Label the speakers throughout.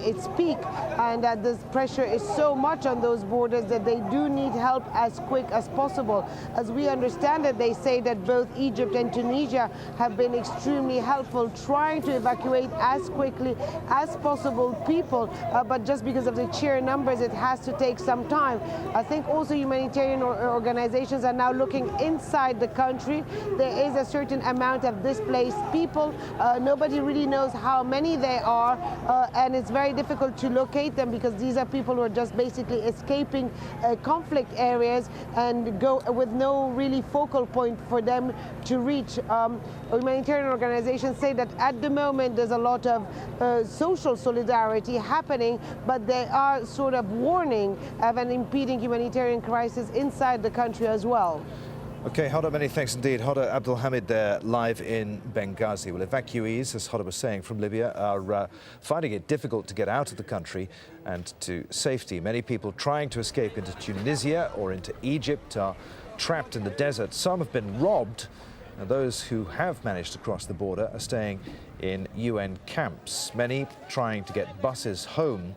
Speaker 1: its peak, and that this pressure is so much on those borders that they do need help as quick as possible. As we understand it, they say that both Egypt and Tunisia have been extremely helpful, trying to evacuate as quickly as possible people, but just because of the sheer numbers, it has to take some time. I think also humanitarian organizations are now looking inside the country. There is a certain amount of displaced people. Nobody really knows how many they are, and it's very difficult to locate them because these are people who are just basically escaping conflict areas and go with no really focal point for them to reach. Humanitarian organizations say that at the moment there's a lot of social solidarity happening, but they are sort of warning of an impeding humanitarian crisis inside the country as well.
Speaker 2: Okay, Hoda, many thanks indeed. Hoda Abdelhamid there, live in Benghazi. Well, evacuees, as Hoda was saying, from Libya are finding it difficult to get out of the country and to safety. Many people trying to escape into Tunisia or into Egypt are trapped in the desert. Some have been robbed, and those who have managed to cross the border are staying in UN camps. Many trying to get buses home,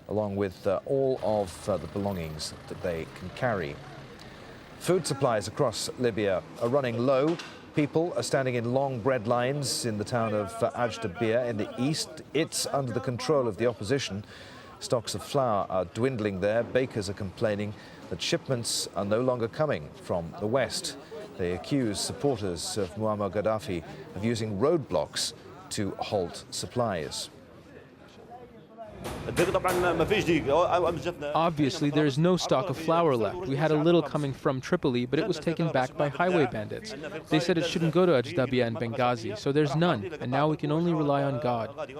Speaker 2: along with all of the belongings that they can carry. Food supplies across Libya are running low. People are standing in long bread lines in the town of AlJazeera in the east. It's under the control of the opposition. Stocks of flour are dwindling there. Bakers are complaining that shipments are no longer coming from the west. They accuse supporters of Muammar Gaddafi of using roadblocks to halt supplies.
Speaker 3: Obviously, there is no stock of flour left. We had a little coming from Tripoli, but it was taken back by highway bandits. They said it shouldn't go to AlJazeera and Benghazi, so there's none, and now we can only rely on God.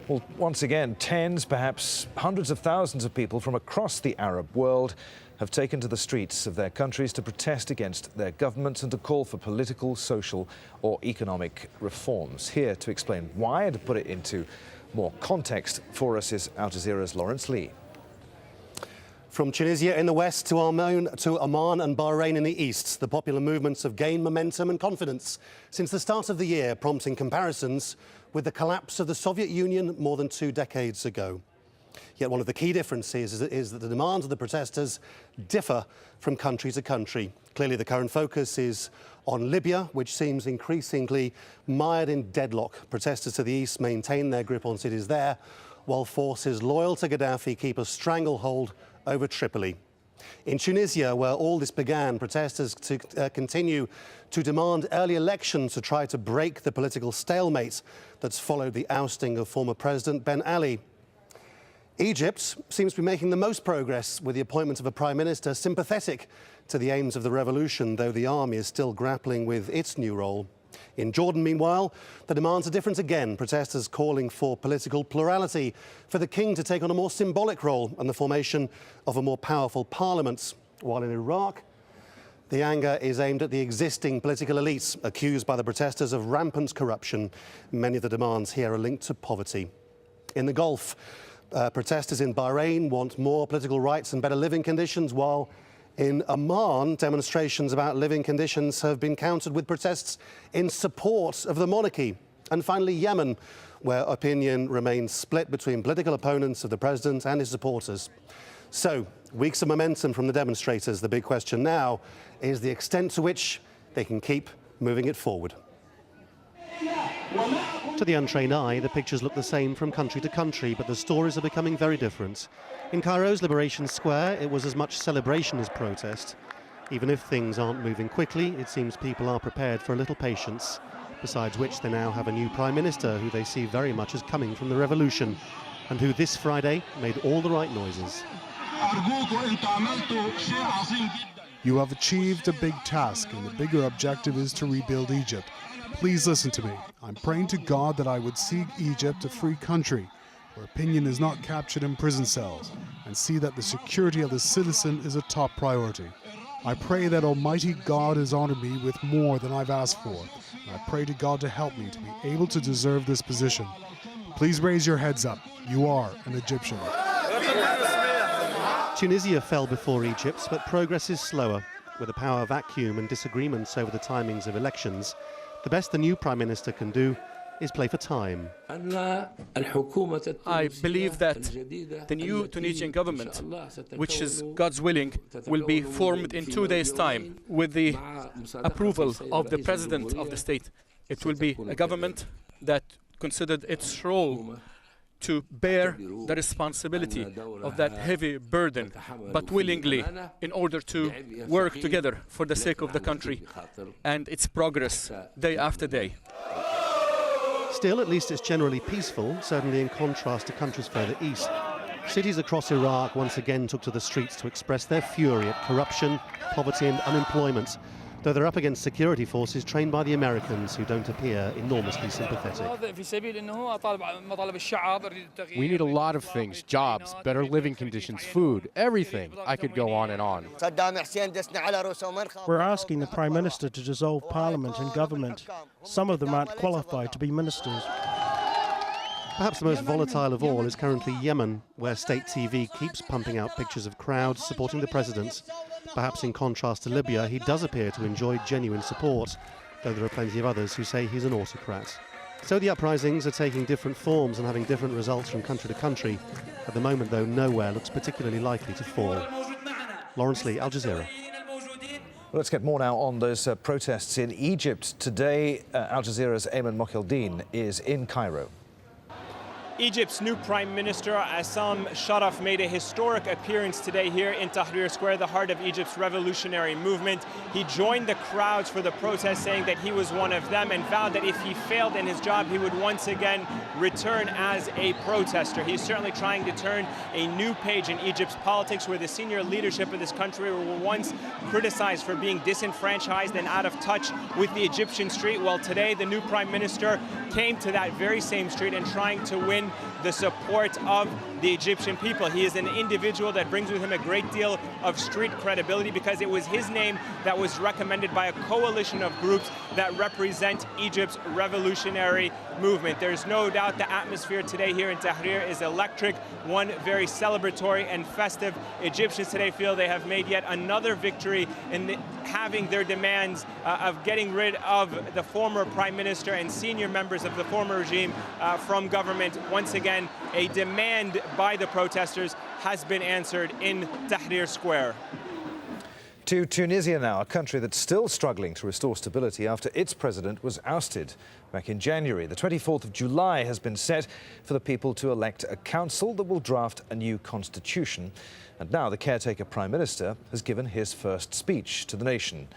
Speaker 2: Well, once again, tens, perhaps hundreds of thousands of people from across the Arab world have taken to the streets of their countries to protest against their governments and to call for political, social or economic reforms. Here to explain why and to put it into more context for us is AlJazeera's Lawrence Lee.
Speaker 4: From Tunisia in the west to Oman and Bahrain in the east, the popular movements have gained momentum and confidence since the start of the year, prompting comparisons with the collapse of the Soviet Union more than 2 decades ago. Yet one of the key differences is that the demands of the protesters differ from country to country. Clearly, the current focus is on Libya, which seems increasingly mired in deadlock. Protesters to the east maintain their grip on cities there, while forces loyal to Gaddafi keep a stranglehold over Tripoli. In Tunisia, where all this began, protesters continue to demand early elections to try to break the political stalemate that's followed the ousting of former President Ben Ali. Egypt seems to be making the most progress with the appointment of a prime minister sympathetic to the aims of the revolution, though the army is still grappling with its new role. In Jordan, meanwhile, the demands are different again, protesters calling for political plurality, for the king to take on a more symbolic role and the formation of a more powerful parliament. While in Iraq, the anger is aimed at the existing political elites, accused by the protesters of rampant corruption. Many of the demands here are linked to poverty. In the Gulf, protesters in Bahrain want more political rights and better living conditions, while in Oman, demonstrations about living conditions have been countered with protests in support of the monarchy. And finally, Yemen, where opinion remains split between political opponents of the president and his supporters. So, weeks of momentum from the demonstrators. The big question now is the extent to which they can keep moving it forward. To the untrained eye, the pictures look the same from country to country, but the stories are becoming very different. In Cairo's Liberation Square, it was as much celebration as protest. Even if things aren't moving quickly, it seems people are prepared for a little patience. Besides which, they now have a new Prime Minister who they see very much as coming from the revolution, and who this Friday made all the right noises.
Speaker 5: You have achieved a big task, and the bigger objective is to rebuild Egypt. Please listen to me. I'm praying to God that I would see Egypt a free country, where opinion is not captured in prison cells, and see that the security of the citizen is a top priority. I pray that Almighty God has honored me with more than I've asked for, and I pray to God to help me to be able to deserve this position. Please raise your heads up. You are an Egyptian.
Speaker 4: Tunisia fell before Egypt, but progress is slower. With a power vacuum and disagreements over the timings of elections, the best the new Prime Minister can do is play for time.
Speaker 6: I believe that the new Tunisian government, which is God's willing, will be formed in 2 days' time with the approval of the president of the state. It will be a government that considered its role to bear the responsibility of that heavy burden, but willingly, in order to work together for the sake of the country and its progress day after day.
Speaker 4: Still, at least it's generally peaceful, certainly in contrast to countries further east. Cities across Iraq once again took to the streets to express their fury at corruption, poverty and unemployment, though they're up against security forces trained by the Americans who don't appear enormously sympathetic.
Speaker 7: We need a lot of things: jobs, better living conditions, food, everything. I could go on and on.
Speaker 8: We're asking the Prime Minister to dissolve Parliament and government. Some of them aren't qualified to be ministers.
Speaker 4: Perhaps the most volatile of all is currently Yemen, where state TV keeps pumping out pictures of crowds supporting the president. Perhaps in contrast to Libya, he does appear to enjoy genuine support, though there are plenty of others who say he's an autocrat. So the uprisings are taking different forms and having different results from country to country. At the moment, though, nowhere looks particularly likely to fall. Lawrence Lee, Al Jazeera.
Speaker 2: Well, let's get more now on those protests in Egypt. Today, Al Jazeera's Ayman Mokheldin is in Cairo.
Speaker 9: Egypt's new Prime Minister, Assam Sharaf, made a historic appearance today here in Tahrir Square, the heart of Egypt's revolutionary movement. He joined the crowds for the protest, saying that he was one of them, and vowed that if he failed in his job, he would once again return as a protester. He's certainly trying to turn a new page in Egypt's politics, where the senior leadership of this country were once criticized for being disenfranchised and out of touch with the Egyptian street. Well, today, the new Prime Minister came to that very same street and trying to win the support of the Egyptian people. He is an individual that brings with him a great deal of street credibility, because it was his name that was recommended by a coalition of groups that represent Egypt's revolutionary movement. There's no doubt the atmosphere today here in Tahrir is electric, one very celebratory and festive. Egyptians today feel they have made yet another victory in having their demands of getting rid of the former Prime Minister and senior members of the former regime from government. Once again, a demand by the protesters has been answered in Tahrir Square.
Speaker 2: To Tunisia now, a country that's still struggling to restore stability after its president was ousted back in January. The 24th of July has been set for the people to elect a council that will draft a new constitution. And now the caretaker prime minister has given his first speech to the nation.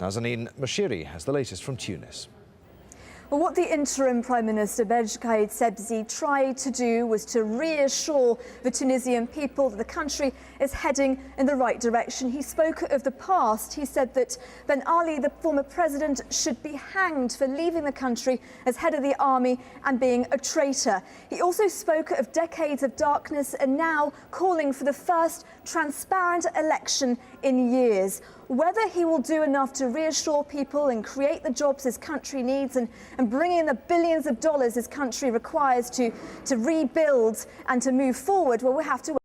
Speaker 2: Nazanin Moshiri has the latest from Tunis.
Speaker 10: Well, what the interim Prime Minister Bedj Kaid Sebzi tried to do was to reassure the Tunisian people that the country is heading in the right direction. He spoke of the past. He said that Ben Ali, the former president, should be hanged for leaving the country as head of the army and being a traitor. He also spoke of decades of darkness and now calling for the first transparent election in years. Whether he will do enough to reassure people and create the jobs his country needs and bring in the billions of dollars his country requires to rebuild and to move forward, well, we'll have to